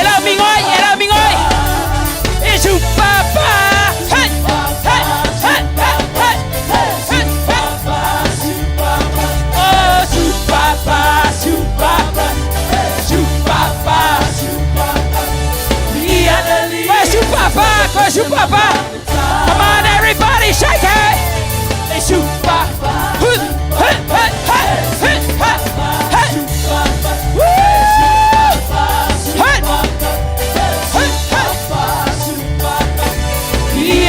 Ela mingoi, ela mingoi. Isu papa. Hey, hey, hey, hey, hey, hey. Oh, su papa, su papa, su papa, su papa. Where's your papa? Where's your papa? Come on, everybody, shake it. It's your papa. Hey, hey, hey, hey, hey, hey, hey. Woo! Hey, hey, hey.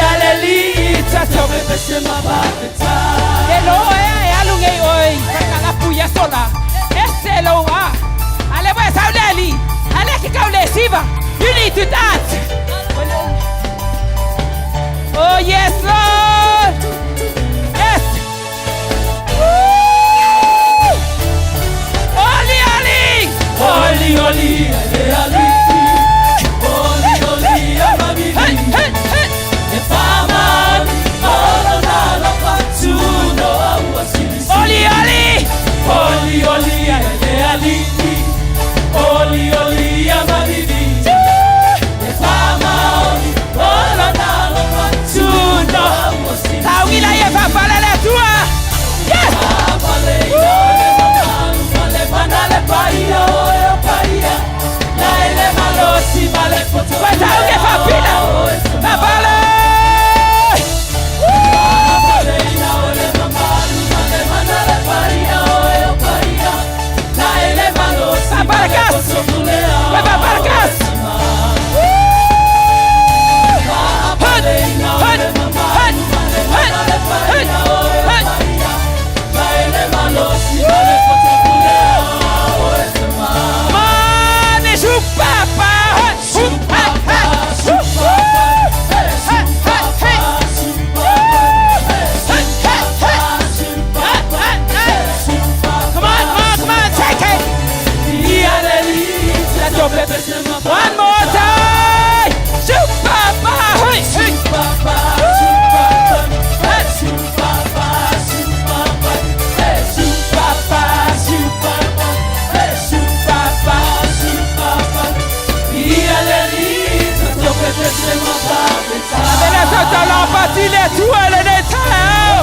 Hallelujah, tome besema baketa. Hello, alunge oi, kakala puya sola. Eselo wa. Ale wa sauleli. Ale kikaule siva. You need to dance. Oh yes, Lord. Yes. Woo! Oli, oli. Oli, oli, ali, ali. Oli, oli, amabi. Hey, hey, hey. Efaman, olona lapatuno awasili. Oli, oli. Oli, oli, ali, ali. Oli, oli, amabi. Tawila ye fafale le tua. Yes. Tawile fafila. Fafale. Paparkas. Paparkas. One more time! Shoot Papa! Hey! Shoot Papa! Shoot Papa! Hey! Shoot Papa! Shoot Papa! Hey! Shoot Papa! Shoot Papa! Hey! Shoot Papa! Shoot Papa! Hallelujah! Toque te sema babeta. Abela sota la patile tu ele de tao.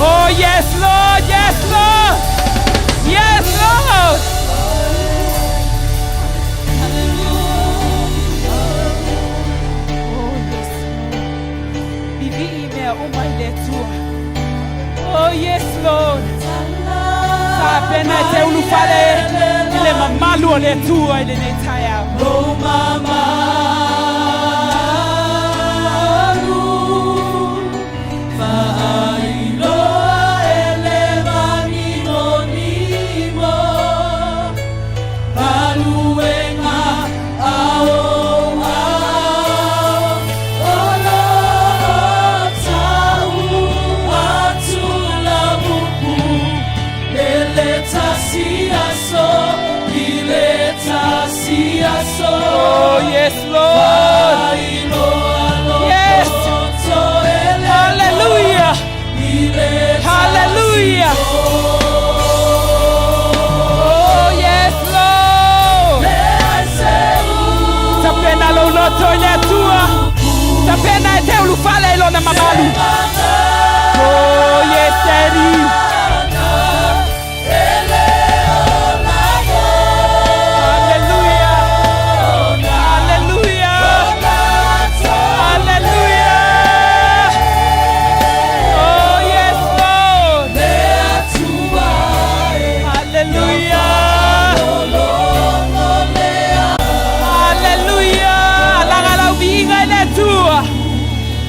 Oh yes Lord! Yes Lord! Yes Lord! Oh yes Lord. Sapena te ulufale ile mamalu ole tu ile netaya. Oh mama. Oh yes Lord. Yes. Hallelujah. Hallelujah. Oh yes Lord. Tapena lo loto le tua. Tapena te ulufale lo na mamalu. Oh yes Daddy.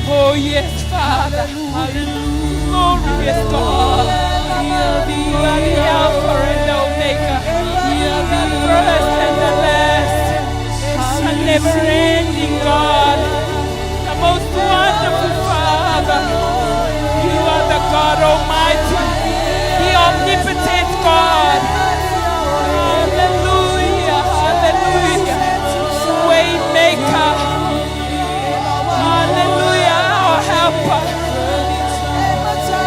Oh yes, Father. Glorious God. You are the Alpha and Omega. You are the first and the last. A never-ending God. The most wonderful Father. You are the God Almighty. The omnipotent God. Hallelujah. Hallelujah. Waymaker.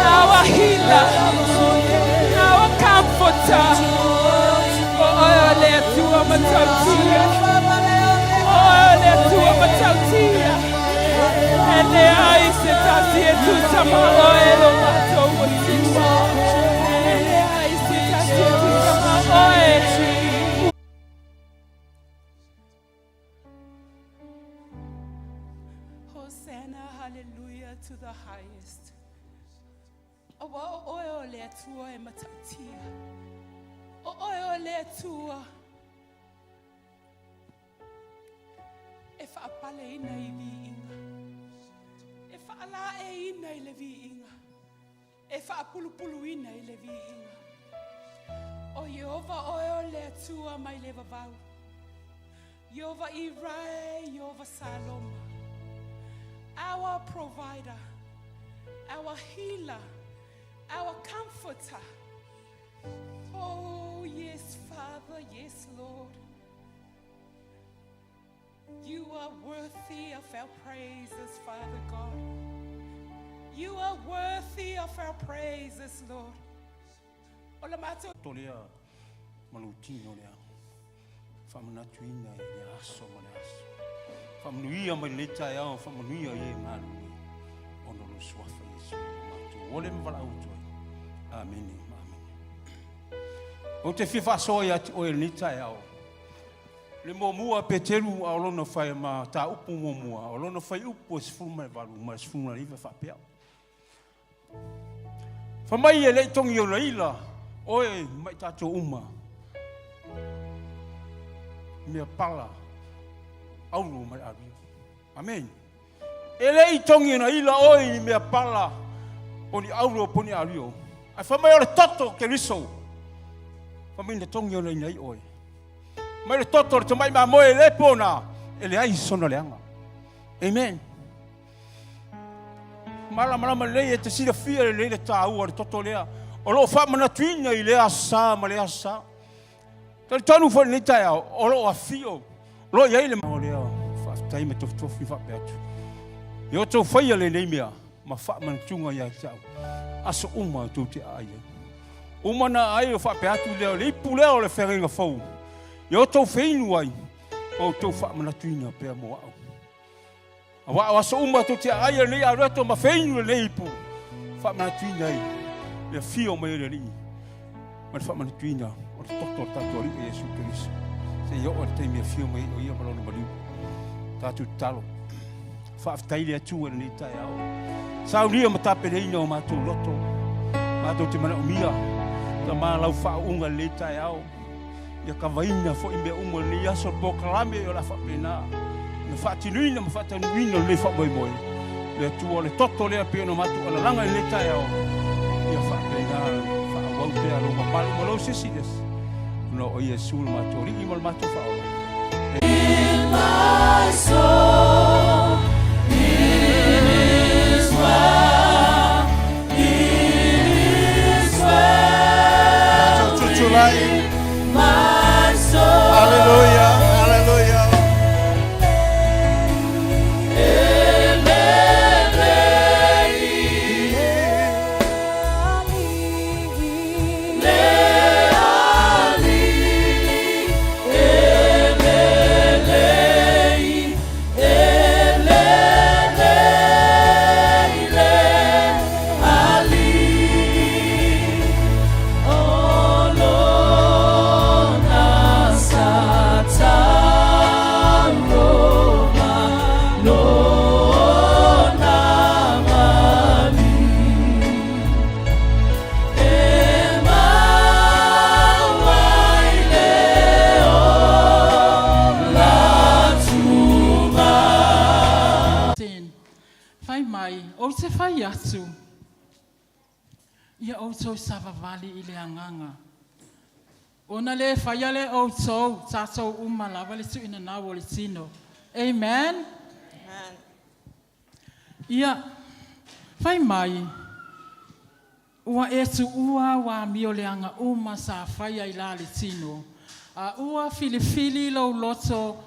Our healer, our comforter, oh, let you Le ai se tasi e tu tamalo e lo mato usiwa. Le ai se tasi e tu tamalo e. Hosanna, hallelujah to the highest. Awa oyo le tua e matatia. O oyo le tua. E whaapale ina I vi inga. E whaala e ina I le vi inga. E whaapulupulu ina I le vi inga. O Yehova oyo le tua mai le vavau. Yehova Irai, Yehova Saloma. Our provider, our healer, our comforter. Oh, yes, Father, yes, Lord. You are worthy of our praises, Father God. You are worthy of our praises, Lord. Olamato. Tolia malutino lea. Famna tuina ya aso manas. Famnuia maleta ya famnuia ye manu. Ono lo swafa Yesu mato. Wole mvala auto. Amen. O te fifa soia o elita ya o. Le momua peteru a lona fai ma ta upu momua. O lona fai upu se fuma valu ma se fuma riva fa pea. Famai ele tongi o leila. Oi, mai tato uma. Mea pala. Aulu mai abi. Amen. Ele itongi na ila oi mea pala. Oni aulu poni alio. Ai famai ole toto ke riso. Famai na tongi o nei oi. Mai le toto te mai ma moe le pona. Ele ai sono leanga. Amen. Mala le te sira fia le tau o toto lea. O lo fa mana tuina I le asa ma le asa. Tal tonu fo ni tai o lo afio. Lo ia ile ma le fa tai me tof fa petu. Yo to fa ile nei mea ma fa man tunga ia tau. Aso uma tu te ai. Uma na ai fa petu le pule o le feringa fo. Yo to feinu ai. O to fa mana tuina pe mo au. Awa aso uma tu te ai le ia reto ma feinu le ipu. Fa mana tuina ai. Le fio mai le ni. Ma fa mana tuina o toto tatori e Yesu Cristo. Se yo o te me fio mai o ia malona mali. Tatu talo. Fa tai le tu e ni tai au. Sa uri ma tape le ino ma tu loto. Ma tu te mana umia. Ta ma lau fa unga le tai au. Ya ka vaina fo imbe unga ni aso bokalame o la fa pena. Na fa tinuina ma fa tanuina le fa boy boy. Le tu o le toto le apeno ma tu ala langa le tai au. Ya fa pena fa wau te alo ma palo mo lo sisides no o Yesu ma tori I mal ma tu fa in my soul it is well my soul Hallelujah hallelujah O te whai atu, ia outou savavali I le anganga. Ona le whai ale outou, tātou umalawa le tu ina nā o le tino. Amen? Amen. Ia, whai mai, ua e tu ua wa mio le anga uma sa whai ai la le tino. A ua filifili lau loto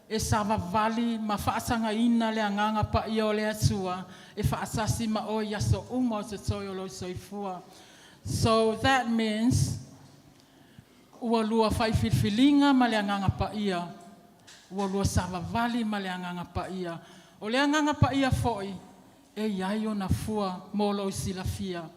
e savavali ma whaatanga ina le anganga pa I o le atua. E whaasasi ma o yaso uma o te toi o lo soifua. So that means ua lua whaifilfilinga ma le anganga pa ia. Ua lua savavali ma le anganga pa ia. O le anganga pa ia foi, e iai o na fua mo lo silafia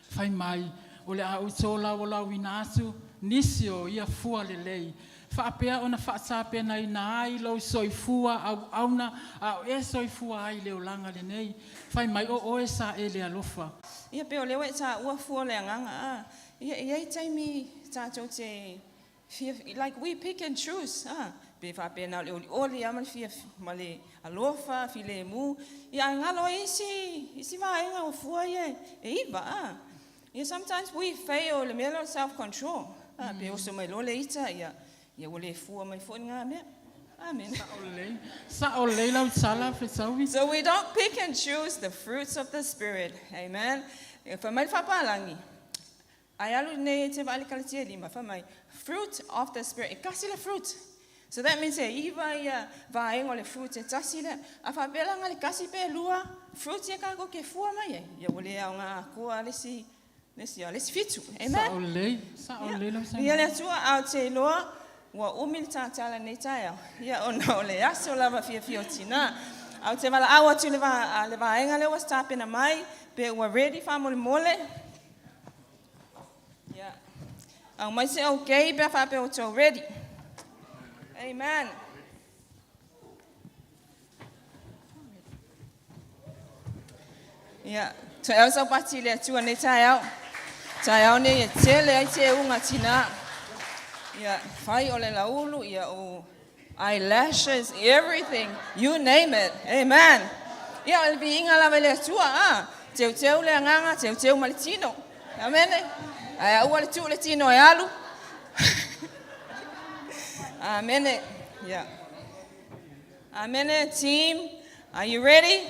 fai mai o le au tola o la wina atu nisi o ia fua le lei faapea ona faasapea na ina ai lo soifua au auna au e soifua ai le olanga le nei fai mai o e sa e le alofa Ia pe o lewa e ta ua fua le anganga ia i taimi tātou te like we pick and choose pe faapea na le oli ama fia ma le alofa fi le mu ia ngalo isi vaenga o fua ia e iva Yeah, sometimes we fail le melo self-control. Pe o so mai lo le ita ia o le fua mai fo nga me. Amen. Sa o le lau sala fe sawi. So we don't pick and choose the fruits of the Spirit. Amen. Fa mai fa palangi. Ai alu ne te vale kalatia lima fa mai fruit of the Spirit. Kasi le fruit. So that means iva ia vaenga le fruit e tasi le. A fa bela nga le kasi pe lua fruit ia ka go ke fua mai ia o le au nga ko le si Let's fit you. Amen. Ia le tua au te loa wa umil tātala nei taia. Ia ona o le aso lava fia o tina. Au te wala awa tu le vaenga le was tāpena mai. Pe ua ready wha mole. Ia. Au mai se okay pe wha pe o tō ready. Amen. Ia. Toi au sa pati le tua nei taia. Tai au nei tele ai te unga tina. Ia, fai o le laulu, ia o eyelashes, everything, you name it. Amen. Ia, le bi inga lava le tua, teu le anganga, teu ma le tino. Amen. Ai au le tu le tino e alu. Amen. Ia. Amen, team. Are you ready?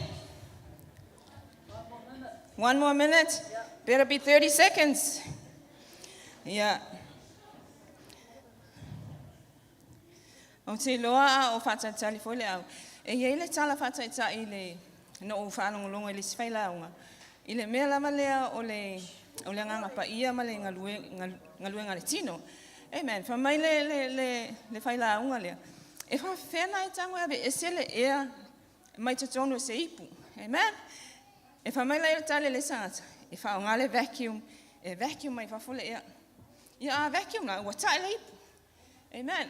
One more minute? Better be 30 seconds. Yeah. O te loa o whatatali fole au. E ia ile tala whatata i le no o whanongolonga i le sifailaunga. I le mea lama lea o le nganga pa ia ma le ngalue ngale tino. Amen. Fa mai le whailaunga lea. E wha whena e tango ave e sele ea mai tatono se ipu. Amen. E fa mai le tale le sangata. E wha o ngale vacuum, e vacuum mai whafole ea. Ia vacuum la, ua tae leipu. Amen.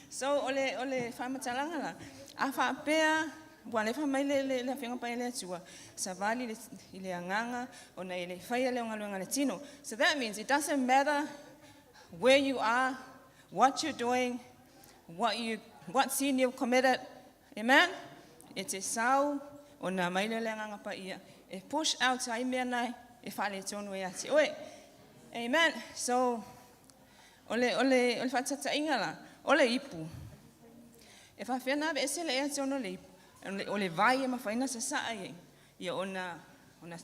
So, ole whamatalanga la. A wha pea, ua le wha mai le whenga pai le atua. Sa vali i le anganga, o nei le whaia leo ngalua ngale tino. So that means it doesn't matter where you are, what you're doing, what sin you've committed. Amen. It's a sao, o na mai le anganga pai ia. E push out ai mea nai e whale tonu e ati. Oe, amen. So, ole whatata inga la, ole ipu. E whawhena ave ese le ea tonu le ipu. Ole vai e mawhaina sa saa e. Ia ona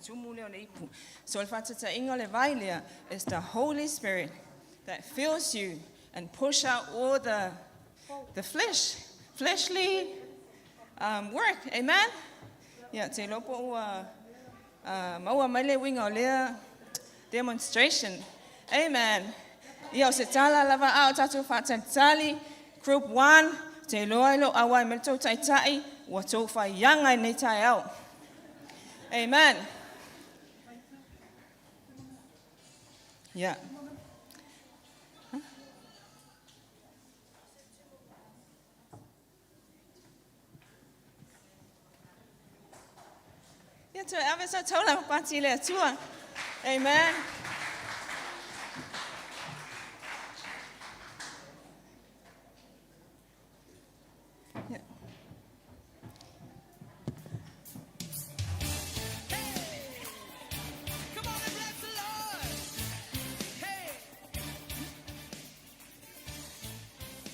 tumu le ole ipu. So, ole whatata inga ole vai lea is the Holy Spirit that fills you and push out all the fleshly work. Amen. Ia, te lopo ua maua mai le winga o lea demonstration. Amen. Ia o se tala lava au tatu whatatali, group 1, te loa ilo awai meltou taitai, ua tau whai yanga nei tai au. Amen. Ia. Ia tu ave sa tola pati le tua. Amen. Yeah. Come on and bless the Lord. Hey.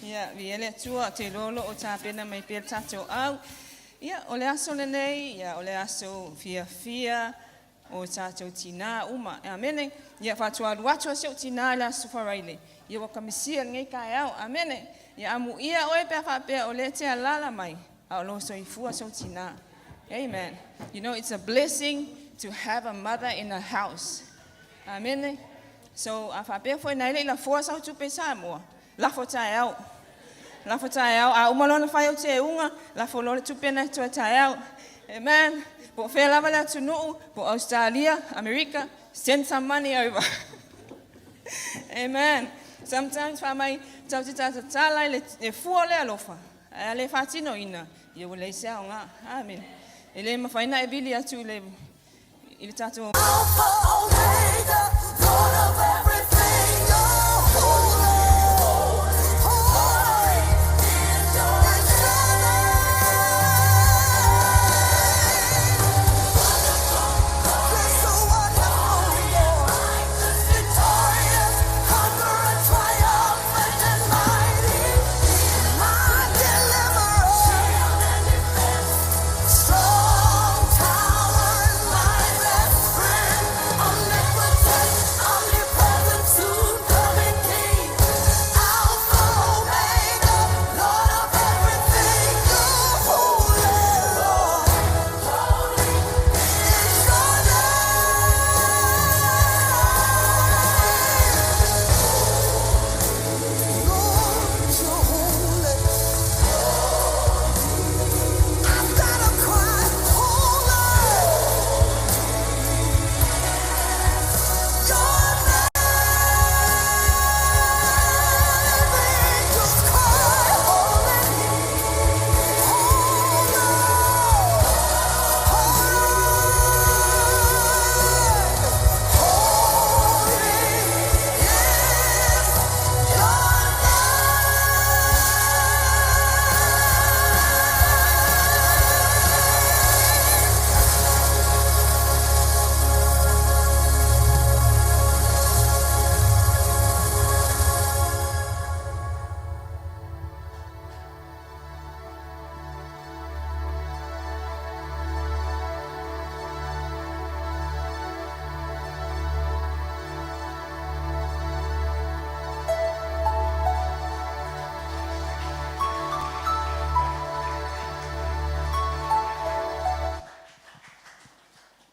Ia, viele tua te lolo o tāpena mai pēr tātou au. Ia, o le aso le nei, ia, o le aso fia o tātou tina uma. Amene, ia, whatua ruatua seo tina le aso wharaile. Ia, wakamisia ngai kai au. Amene, ia, amu ia oe pēr whapea o le te alala mai. Au lo so i fua seo tina. Amen. You know, it's a blessing to have a mother in a house. Amene. So, a whapea fwoi nei le la fua sau tupe sa mua. Lafo tae au. Lafo tae au. A umalona whai o te unga. Lafo lole tupena tua tae au. Amen. Po fe lava le tunu po Australia, America, send some money over. Amen. Sometimes fa mai tau te tata tala le fua le alofa. Le fatino ina. Ia wale se au ngā. Amen. Ele mawhaina e bili atu le ili tatu. Alpha, Omega, Lord of everything, you're holy, holy is your name. You're so wonderful, Lord. Victorious, conqueror, triumphant and mighty, my deliverer, shield and defense, strong tower, my best friend, omnipotent, omnipresent, soon coming King, Alpha, Omega, Lord of everything, you're holy, Lord, holy is your name. Lord, you're holy. I've gotta cry, holy. Your name, just cry, holy,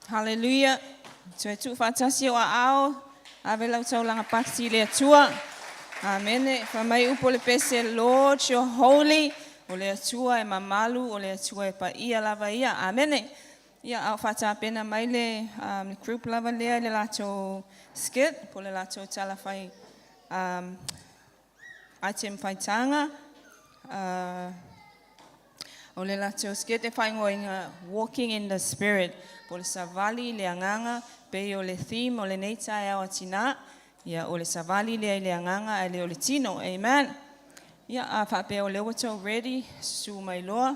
Hallelujah. Tue tu fatasi o ao. Ave lau tau langa pasi le atua. Amen. Whamai upo le pese, Lord, you're holy. O le atua e mamalu, o le atua e pa ia lava ia. Amen. Ia au fata pena mai le group lava lea le lato skit. Po le lato tala fai item fai tanga. O le lato skit e whai ngoinga walking in the spirit. Po le savali le anganga, pe o le theme o le neita e awa tina. Ia o le savali le anganga e le o le tino. Amen. Ia a whape o le wato ready, su mai loa.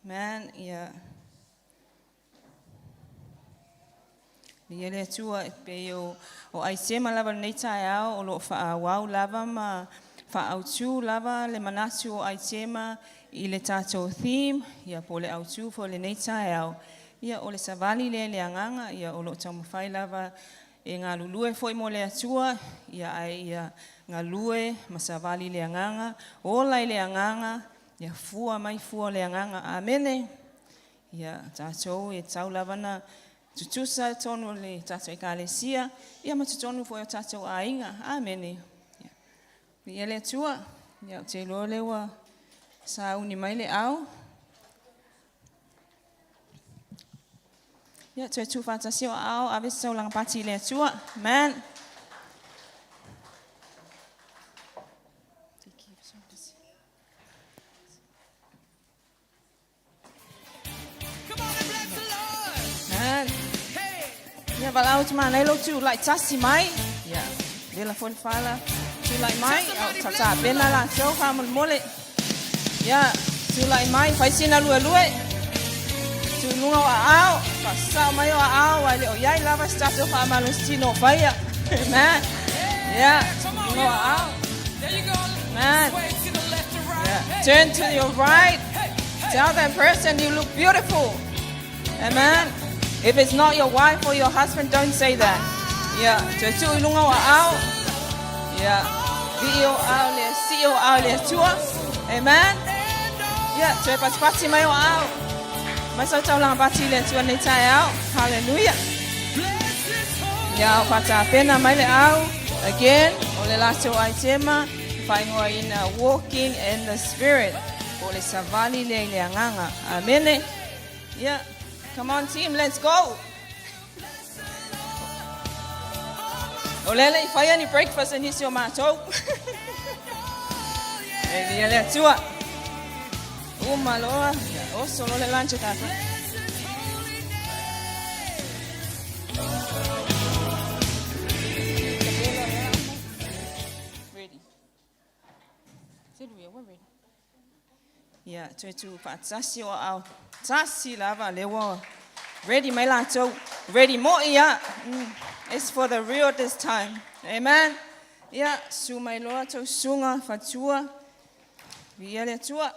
Man, ia. Ia le atua pe o aisema lava neita e ao o lo wau lava ma whaautu lava le manatu o aitema i le tātou theme, ia po le autu fo le neita e au. Ia o le savali le anganga, ia o lo tau mawhai lava e ngā lulue foi mo le atua, ia ai ia ngā lue ma savali le anganga, o lai le anganga, ia fua mai fua le anganga, amene. Ia tātou e tau lava na tutusa tonu le tātou e kālesia, ia ma tutonu foi o tātou ainga, amene. Ia le atua, ia o te loa lewa sa uni mai le au. Ia tue tu fantasi o au, awe sau langa pati le atua. Man. Come on and bless the Lord. Man. Hey, Ia walau tu mana ilo tu like tasi mai. Ia, vela fon fala. Tu like mai, au tata bena la tau kamal mole. Ia, tu like mai, faisina lue. Tu lunga wa au, pasau mai wa au, ai le o iai lava stato kamal stino faya. Man. Ia, lunga wa au. there you go. Man. Sway to the left and right. Yeah. Turn to your right. Tell that person you look beautiful. Amen. If it's not your wife or your husband, don't say that. Yeah. Tu ilunga wa au. Yeah. Video au le CEO au le tua. Amen. Yeah. Tu pati mai wa au. Masa tau lang pati le tua ni tai au. Hallelujah. Yeah. Pata pena mai le au. Again. O le laso ai tema. whaingoa ina walking in the spirit. O le savali le anganga. Amen. Yeah. Come on team, let's go. O lele I whai ani breakfast and hisi o mātou. E lia lea tua. O maloa. O solo le lunch tata. Ready. We're ready. Yeah, tu patsasi o au. Tasi lava lewa. Ready mai lato. Ready mo ia. It's for the real this time. Amen. Yeah, su mai loa to sunga fatua. Via le tua.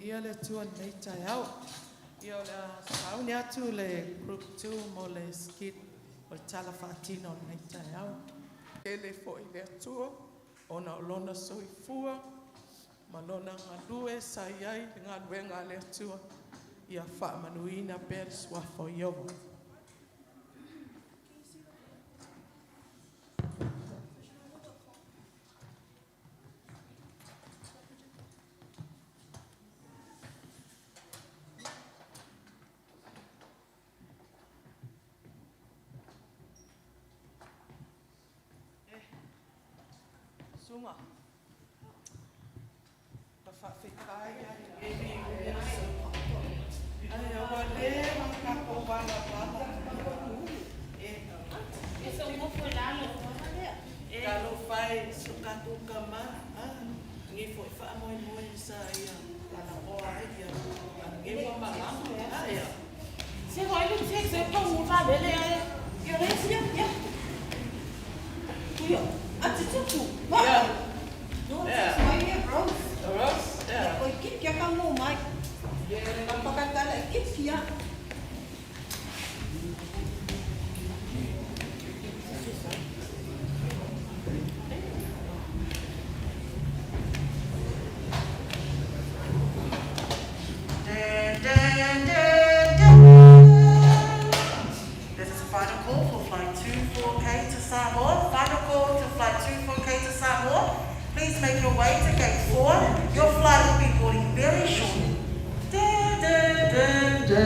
Ia le tua nei tai au. Ia le sauni atu le group 2 mo le skit o tala whaatino nei tai au. Ele fo i le atua, ona olona soifua, malona ngā lue sa iai, ngā luenga le atua, ia wha manuina pers wafo iowa. Sunga. Pa whawhikai ai e ai awa le makako wala wala. E so mofo lalo. Kalo whai sukatu kama. Ngi fo whaamoe moe sa ia. Lana oa ia. Ngi wa malamo ia. Se hoi lu tek se pa muka lele ai. Ia resi ia. Kuyo. Atututu. Yeah. Yeah. The roast? Yeah. Oi kit kia ka mo mai. Yeah. Kapakatala kit kia. This is a final call for flight 24K to Samoa. Final call to flight 24K to Samoa. Please make your way to gate 4. Your flight will be boarding very shortly. Dun, dun, dun, dun.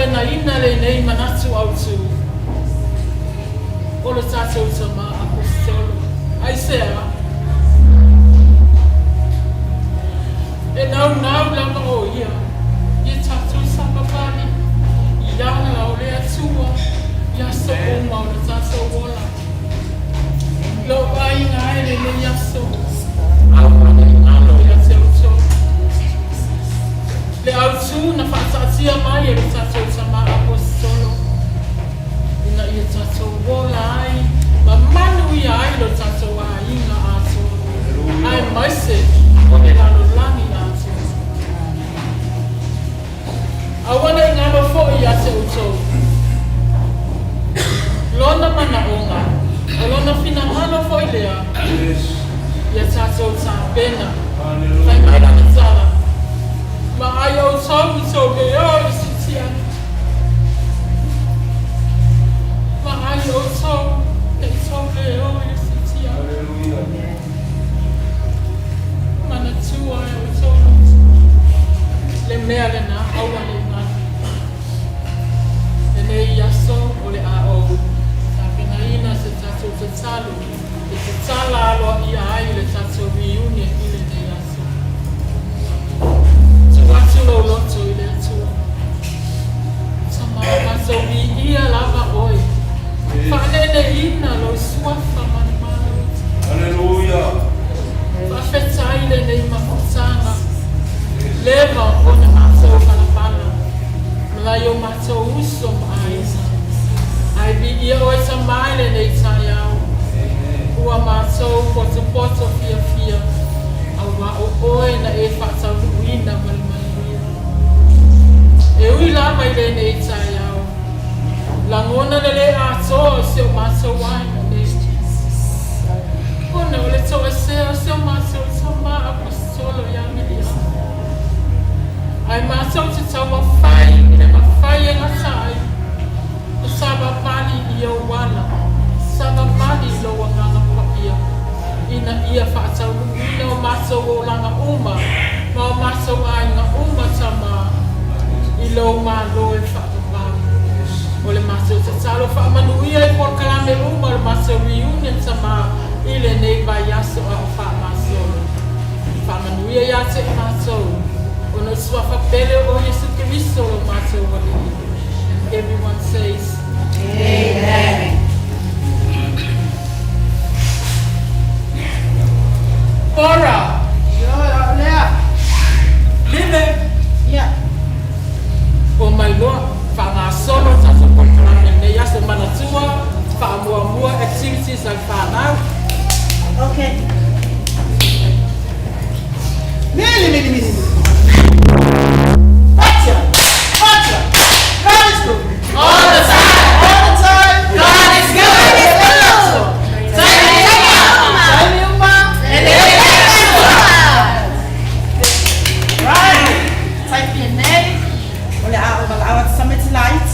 pena ina le nei manatu au tu. O le tātou tama apostolo. Ai sea. E nau lama o ia. Ia tātou sapapani. Ia na o le atua. Ia so o ma o le tātou wola. Lo ai ngā ele le ia so. Ia te uto. Le au tu na whaatatia mai e le tātou tama apostolo. Ina ia tātou wola ai. Ma manu ia ai lo tātou a inga ato. Ai maise o le lalo langi ato. Awana i ngalo fo i a te uto. Lona mana o ngā. Alona fina ngalo fo i lea. Ia tātou tā pena. Whai mai rana tala. Ma ai au tau i tau le o i sitia. Ma ai au tau i tau le o i sitia. Mana tua e au tau. Le mea le na aua le ngana. Le ne i aso o le a o. Ta pena ina se tātou te talu. E te tala aloa i ai le tātou riune i le ne aso. Watu lo loto i le atua. Tama maso i ia lava oi. Whanene ina lo suafa mani mana. Hallelujah. Whawhetai le nei mafutanga. Leva o ne maso kalapana. Malai o maso uso mai. Ai vi ia o e tamai le nei tai au. Ua maso poto fia fia. Awa o oe na e whatau uina mali. E ui la mai le nei tai au. Langona le le ato se o maso wai na ne. Ona o le toa se o maso tama apostolo ya milia. Ai maso te taua whai, le mawhai e ngatai. O saba pali i au wana. Saba pali loa nganga papia. Ina ia whaatau ina o maso o langa uma. Ma o maso ai nga uma tama. I lo ma lo e whaapapau. O le maso te talo whaamanuia i por kalame uma le maso reunion tama i le nei vai aso a o whaamaso. Whaamanuia i ate i maso. O no swafa pele o Yesu Kiristo lo maso wali. Everyone says, Amen. Ora. Live. Yeah. O mai loa, whanga solo tata pokalame nei aso manatua, whaamua activities ai whanau. Okay. Mili. Gotcha. God is good. All the time. God is good. Right. Type your name. Olha a summit light.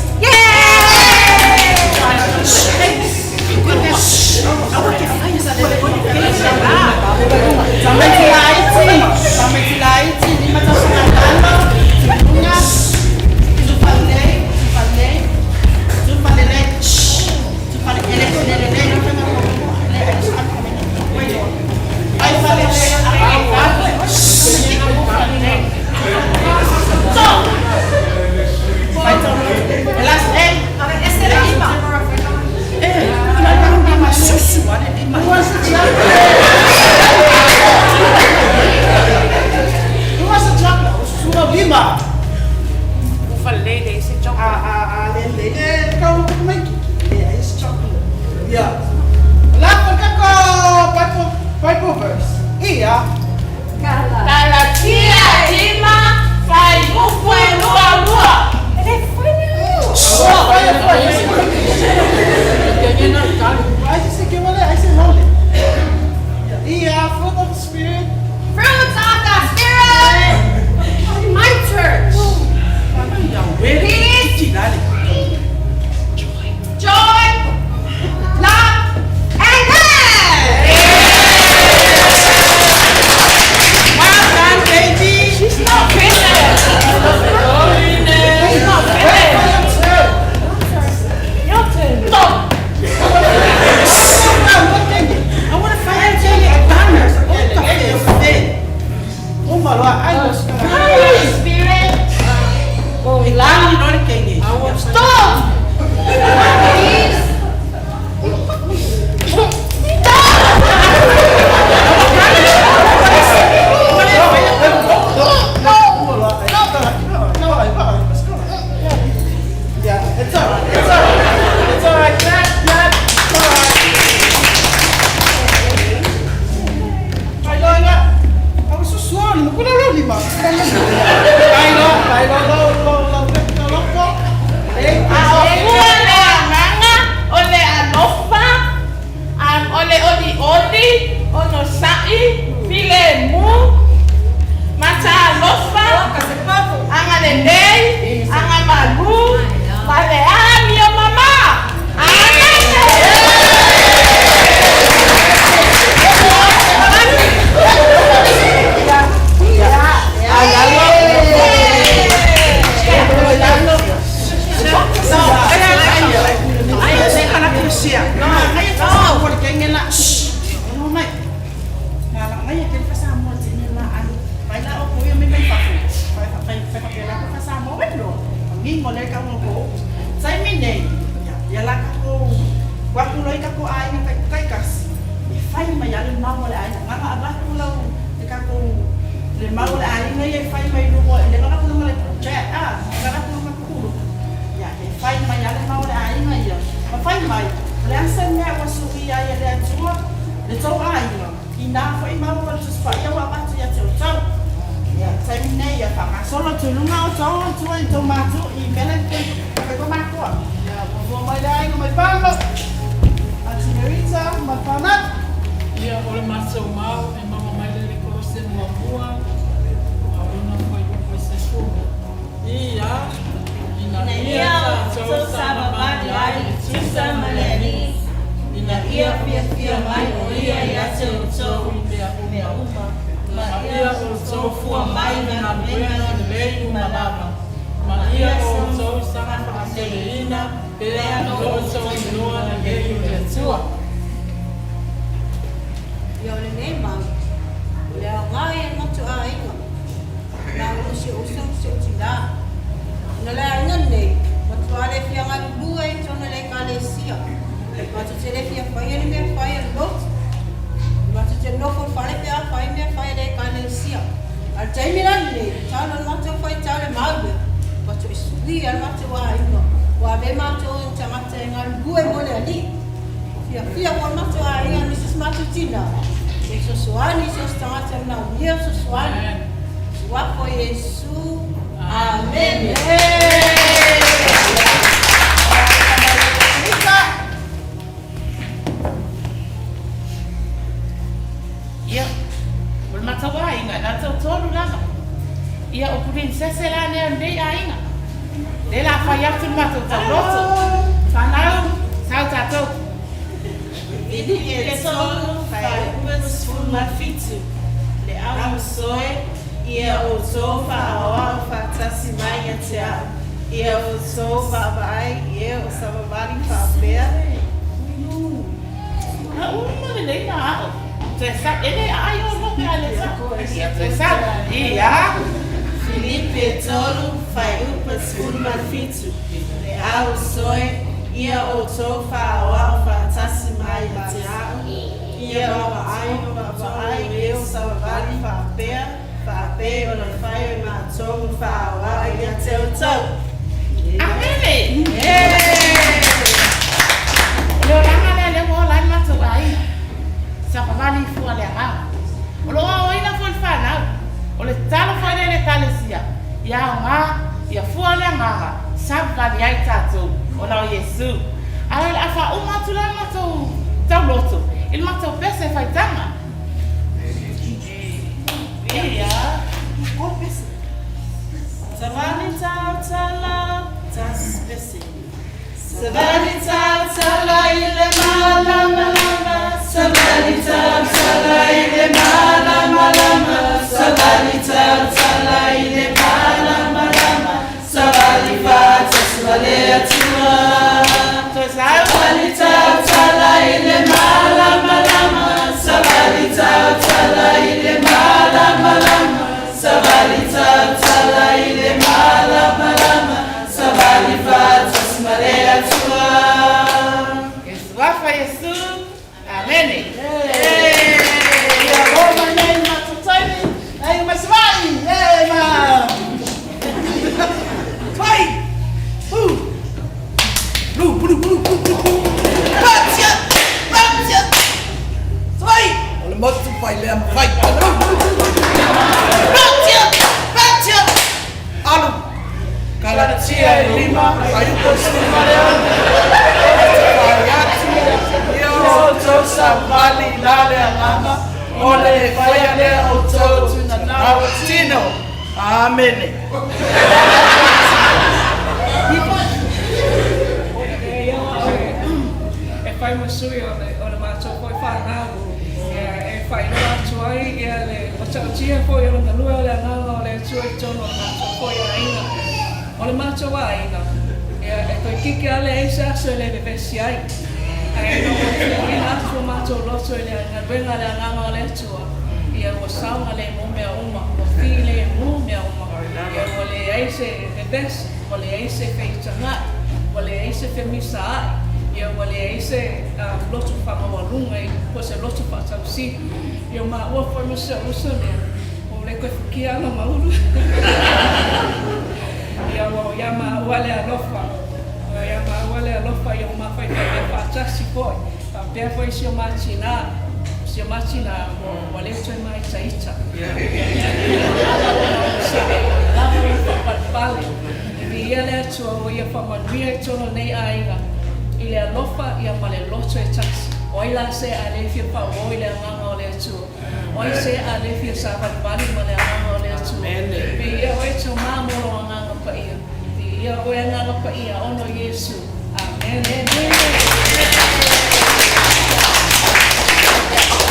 Oh, ni mo le ka mo ko sai mi nei ya la ka ko wa ku loi ka ko ai ni kai kas e fai mai ale ma mo le ai nga aba ku lo te ka ko le ma mo le ai no ye fai mai no mo le ka ko mo le chat ka ko mo ku ya e fai mai ale ma mo le ai nga ya ma fai mai le ansa me wa su ia ya le tua le to ai no ina fai ma mo le spa ya wa ba ya te o sai nei ya fa solo tu lunga o tu en tomato I melente pe ko ma ko ya mo mai dai no mai palo a señorita matana Ia ole maso mau e mama mai le ko se mo mua. Auna foi se fumo. Ia ina ia so sama mai ai tisa maleni. Ina ia pia mai o ia ya se so me uma. Maria o fua mai na buena de bem malama. Maria o sana facelina, pela no so no na geio de sua. Yo le nei mau. Le ngai no tu ai ko. Na o se tira. Na le ai nei. Ma tu ale fia ngai bua I tona le kalesia. Ma tu le fia pai ni me pai lot. Ma tu no for fare pe a pai me pai le kalesia. Al taimi la le, tala ma tu fai tala mau. Ma tu sui al ma tu ai ko. Wa be ma tu tamata ngai bua mo le ali. Fia kwa matu ai a Mrs. Matutina. Yesu suani Yesu tamata na Yesu suani. Wako Yesu. Amen. Ia, ul matawa inga na tau tolu lama. Ia o princesa la ne andei ainga. De la fai atu matau tau roto. Whanau, sau tatou. Ini e solo fai umas fuma fitu. Le au soe, ia o sofa awa fatasi mai a te au. Ia o sofa vai, ia o sababari whapea. Na uma le leina ao. Tresa, ele ai o no me alesa. Ia tresa, ia. Filipe tolu fai umas fuma fitu. Le au soe, ia o sofa awa fatasi mai a te au. Ia o ai eu sababari whapea. Whapea o na whai o ngā tongu whawa I a teo tau. Amene! Leo ranga lea leo o lai matou ai. Sababari fua lea au. O lo au ina fua whanau. O le talo fua le kalesia. Ia o ngā, ia fua lea ngā. Sababari ai tātou. O na o Yesu. Ai le awha umatu lai matou tau loto. Il matou pese whai tanga. Ia, o pese. Savani tau tala, tas pese. Savani tau tala ile malama lama. Savani tau tala ile malama lama. Savani tau tala ile malama lama. Savani fatas valea tua. Savani tau tala ile malama lama. Savani tau tala ile malama lama. Savani tau tala ile malama lama. Savani fatas valea tua. Yesu wafa Yesu. Amene. Ya Roma nei matutani. Ai maswai. Ma. Vai. Batia! Batia! Vai! Olha o modo que vai ler, vai! Batia! Batia! Alu! Calatia e Lima, aí o posto Mariano. Eu sou Savali, Lale, Alama. Olha, vai ler o todo na Tino. Amém. Fai masui o le macho foi whanau. E whai no atu ai ia le o tautia foi o na lua o le ananga o le atua I tono o macho foi a ina. O le macho wa ina. E toi kike ale e sa so le bevesi ai. E no o te ina atu o macho loto I le ananga le ananga o le atua. ia ua saunga le mo mea uma, ua while mo mea uma, ia ua le aise bebes, ua le aise feitanga, ua le aise femisa ai, ia ua le aise lotu whamawalunga i ko se lotu whatausi, ia ma ua whamasa usa lea, o le koe whukia ana mauru. Ia ua iama wale alofa, iama wale alofa ia ma whaitai e whatasi poi, pa pia poi si o matina, si o matina o leo toi mai taita. Lava i whapatpale, e vi ia lea tua o ia whamanuia i tono nei ainga, i le alofa ia ma le loto e taksi. O ila se a le fia pa o i le anganga o le tua. O i se a le fia sa patpale ma le anganga o le tua. Vi ia o e tau mamoro anganga pa ia. Vi ia o e anganga pa ia ono Yesu. Amen.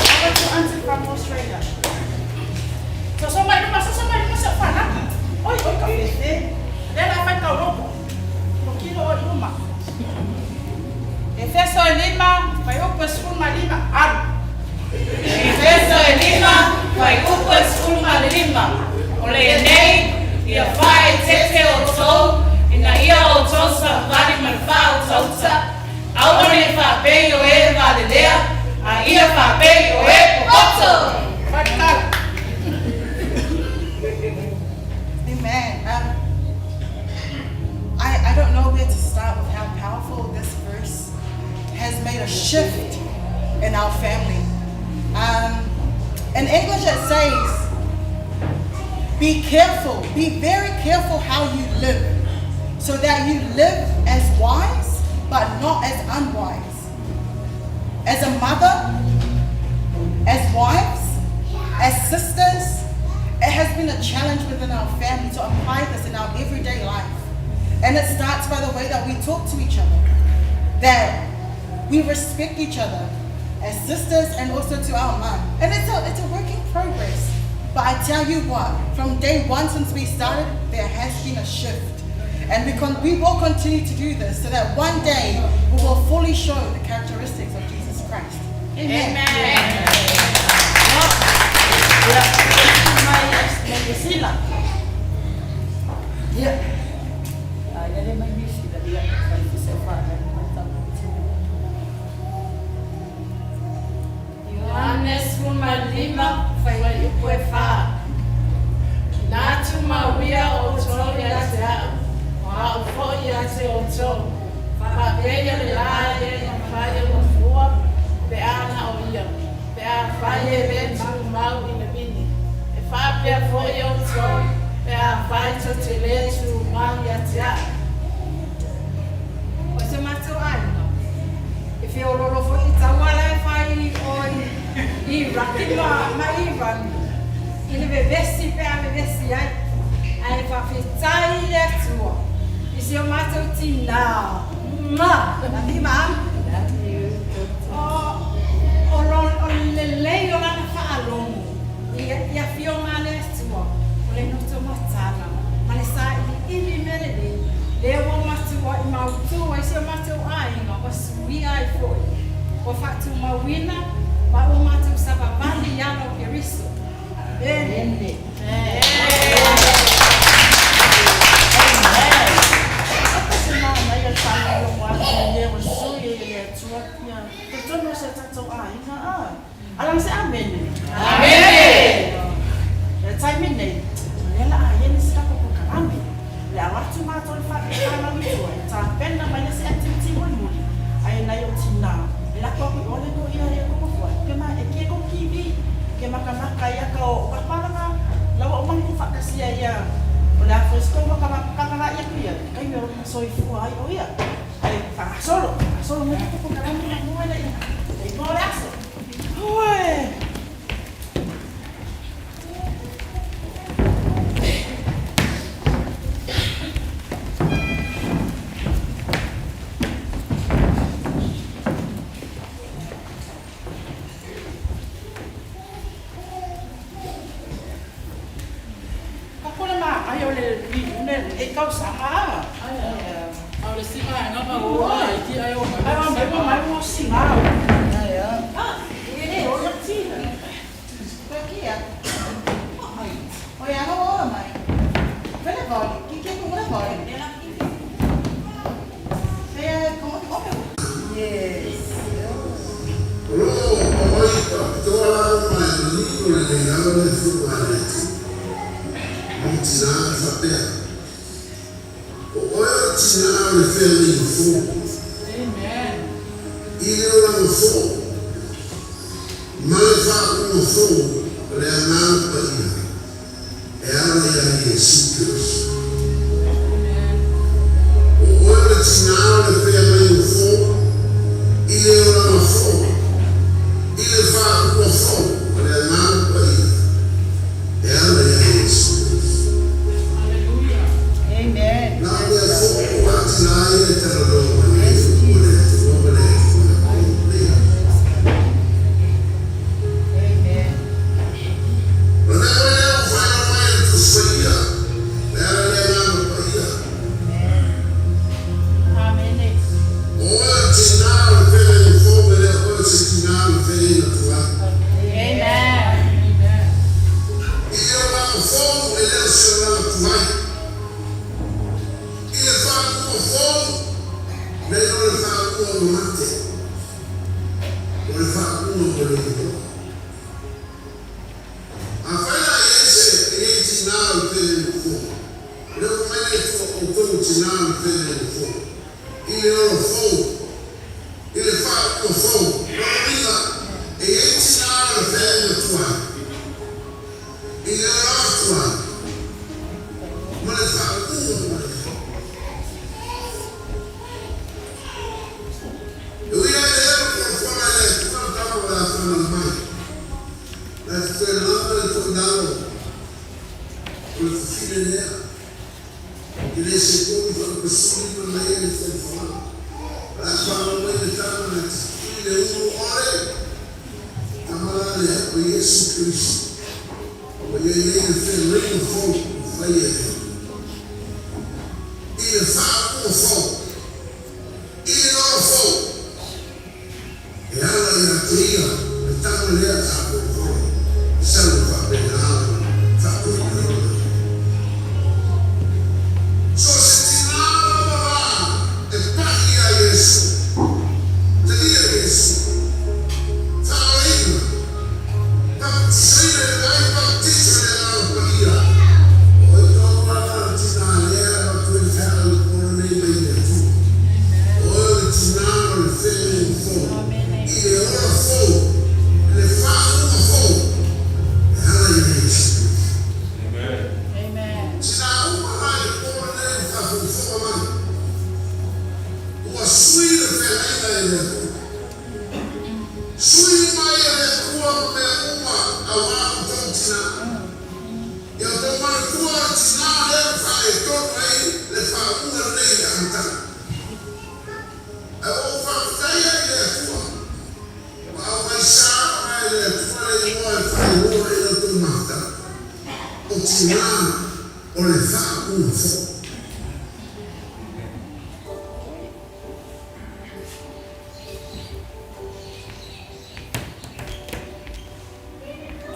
Apa tu auntie from Australia? So mai rumah sa whana. Oi, ka pete. Dela vai kau ropo. No kilo o rumah. Efeso 5, vai upa sfuma 5, aru. Efeso 5, vai upa sfuma 5. O le nei, ia whae tete o tau, ina ia o tau sa whari marwha o tauta, aua ne whapei o e valelea, a ia whapei o e popoto. Whakala. Amen. I don't know where to start with how powerful this verse has made a shift in our family. In English it says, be careful, be very careful how you live, so that you live as wise, but not as unwise. As a mother, as wives, as sisters, it has been a challenge within our family to apply this in our everyday life. And it starts by the way that we talk to each other, that we respect each other as sisters and also to our mom. And it's a work in progress. But I tell you what, from day one since we started, there has been a shift. And we will continue to do this so that one day we will fully show the characteristics of Jesus Christ. Amen. Ioanes 5, vai upa e wha. Nātu mawia o tō ia te au, o au fo ia te o tō. Whapea le lae na whaia o fua, pe ana o ia. Pe a whaia re tu mau i na mini. E whapea fo ia o tō, pe a whaita te le tu mau ia te au. O se mātou aina. E whio roro fo i tawala e whai o i raki ma i rani. I le vevesi pe a vevesi ai. Ai whawhetai le atua. I se o mātou tina. Ma! Na mi ma. O le lei o lana whaalongo. I a whio ngā le atua. O le noto matana. Ma le sa ili mele le. Le o matua i mautu ai se o matou ainga. O sui ai foi. O whatu mawina. Ma o matou sababali ano keriso. Amen. Alang se amen. Amen. Le time nei. Le la ai ni sa ko karami. Le awatu ma to fa ala mi to. Ta penna ma se activity mo mo. Ai na yo tina. La ko ko le ko ia ia ko ko. Ke ma e ke ko kiwi. Ke ma kana kaya ko pa pa na la o man ko fa kasia ia. Ola fresco mo ka kana ia ku ia. Kai yo so i fu ai o ia. Ai fa solo mo ko karami mo ia. Ai mo la so. Oi. E kau sama. Au le singa nga ma o ai ki ai o ma. Ai mo singa. Ini orang Cina. Pergi ya. Oi, anga ora mai. Vele vole, kike ku ngora vole. Saya como ope. Yes. Amen.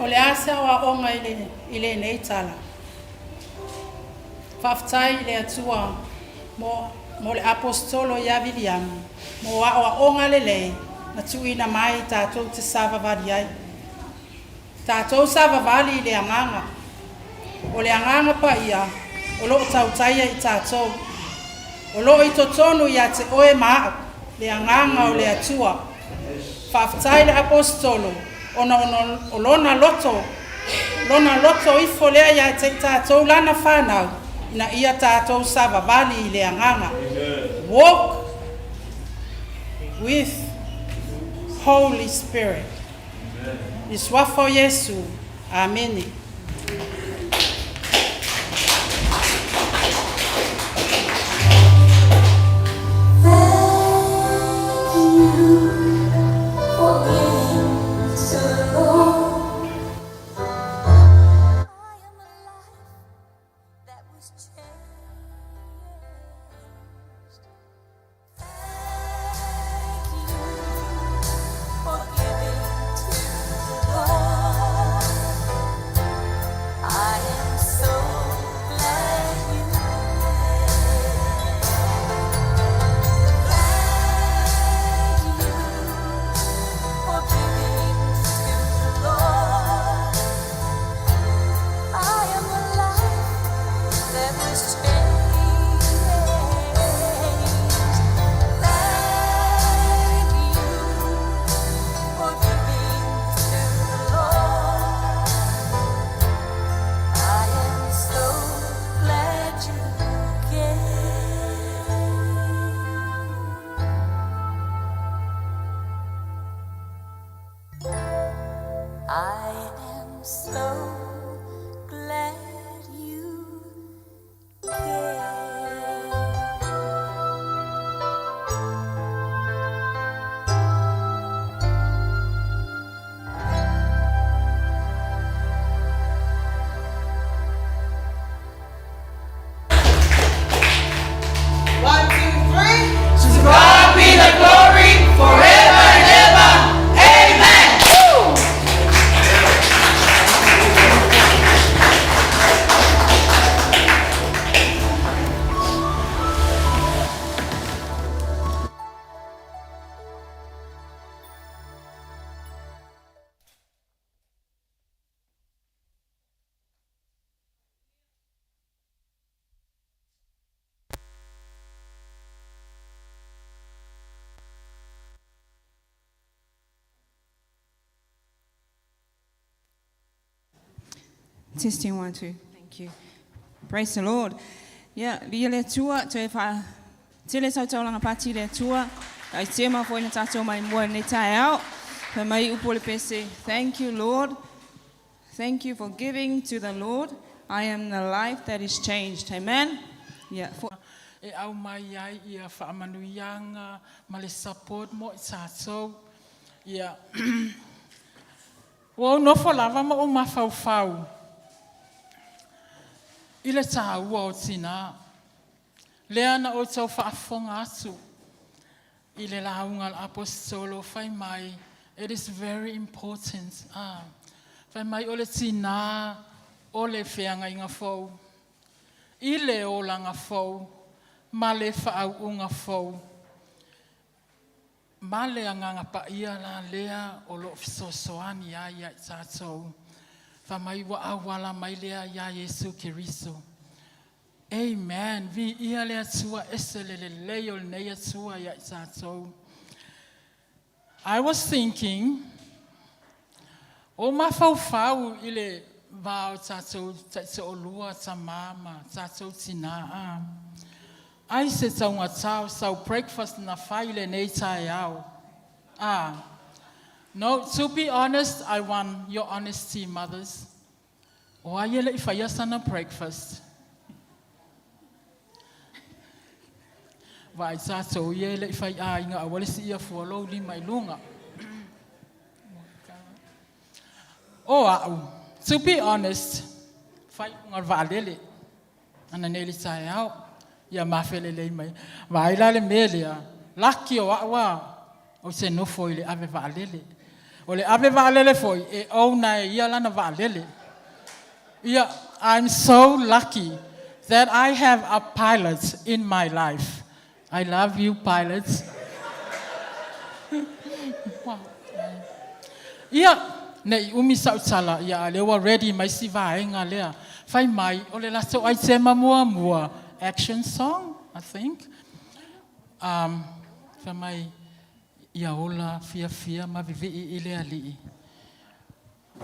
O le asa wa onga ile nei tala. Whaftai le atua mo le apostolo ia William. Mo wa onga le lei na tuina mai tātou te savavali ai. Tātou savavali le anganga. O le anganga pa ia, o loo tautaia i tātou. O loo i totonu ia te oe maa, le anganga o le atua. Whaftai le apostolo. O lona loto i folea ia te tātou lana whanau na ia tātou savavali i le anganga. Walk with Holy Spirit. I swafo Yesu. Amen. For giving to the Lord. Testing 1, 2. Thank you. Praise the Lord. Yeah, lia le tua, te wha, te le tau taulanga pati le tua, ai te ma fo ina tatou mai mua ne tae au, pe mai upo le pese. Thank you, Lord. Thank you for giving to the Lord. I am the life that is changed. Amen. Yeah. E au mai ai ia whaamanuianga, ma le support mo i tātou. Ia. Wau nofo lava ma o mawhauwhau. I le tāua o tina. Lea na o tau whaafonga atu. I le launga apostolo whai mai. It is very important. Whai mai o le tina o le whianga inga whau. I le o langa whau. Ma le whaau unga whau. Ma le anganga pa ia la lea o lo fisosoani ai ai tātou. Wha mai wa awala mai lea ia Yesu Kiriso. Amen. Vi ia lea tua ese le leo le neia tua ia tātou. I was thinking, o ma whau i le vāo tātou te o lua ta mama, tātou tina ai se taunga tau, sau breakfast na whaile nei tae au. No, to be honest, I want your honesty, mothers. O ai ele I whaia sana breakfast. Vai tātou I ele I whaia inga awale si ia fualo li mai lunga. O au, to be honest, whai unga waalele. Ana neli tae au. Ia mawhele lei mai. Waila le melea. Laki o awa. O se nofo I le ave waalele. O le ave waalele foi. E au nai ia lana waalele. Ia, I'm so lucky that I have a pilot in my life. I love you, pilots. Ia, nei umi sautala. Ia, lewa ready mai si vaenga lea. Whai mai, o le lato ai te mamua mua. Action song, I think. Wha mai ia ola fia ma vivi I ile ali.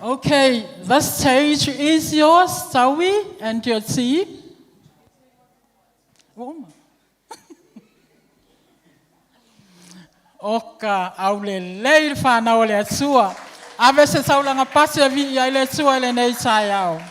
Okay, the stage is yours, Tawi, and your team. Oka au le leir whanau le atua. Ave se taulanga pasi a vi ia le atua ile nei tai au.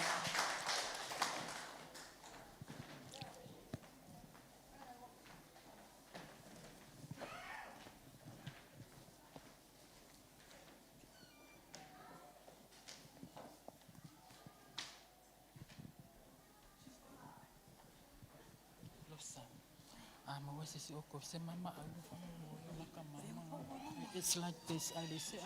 It's like this, I say,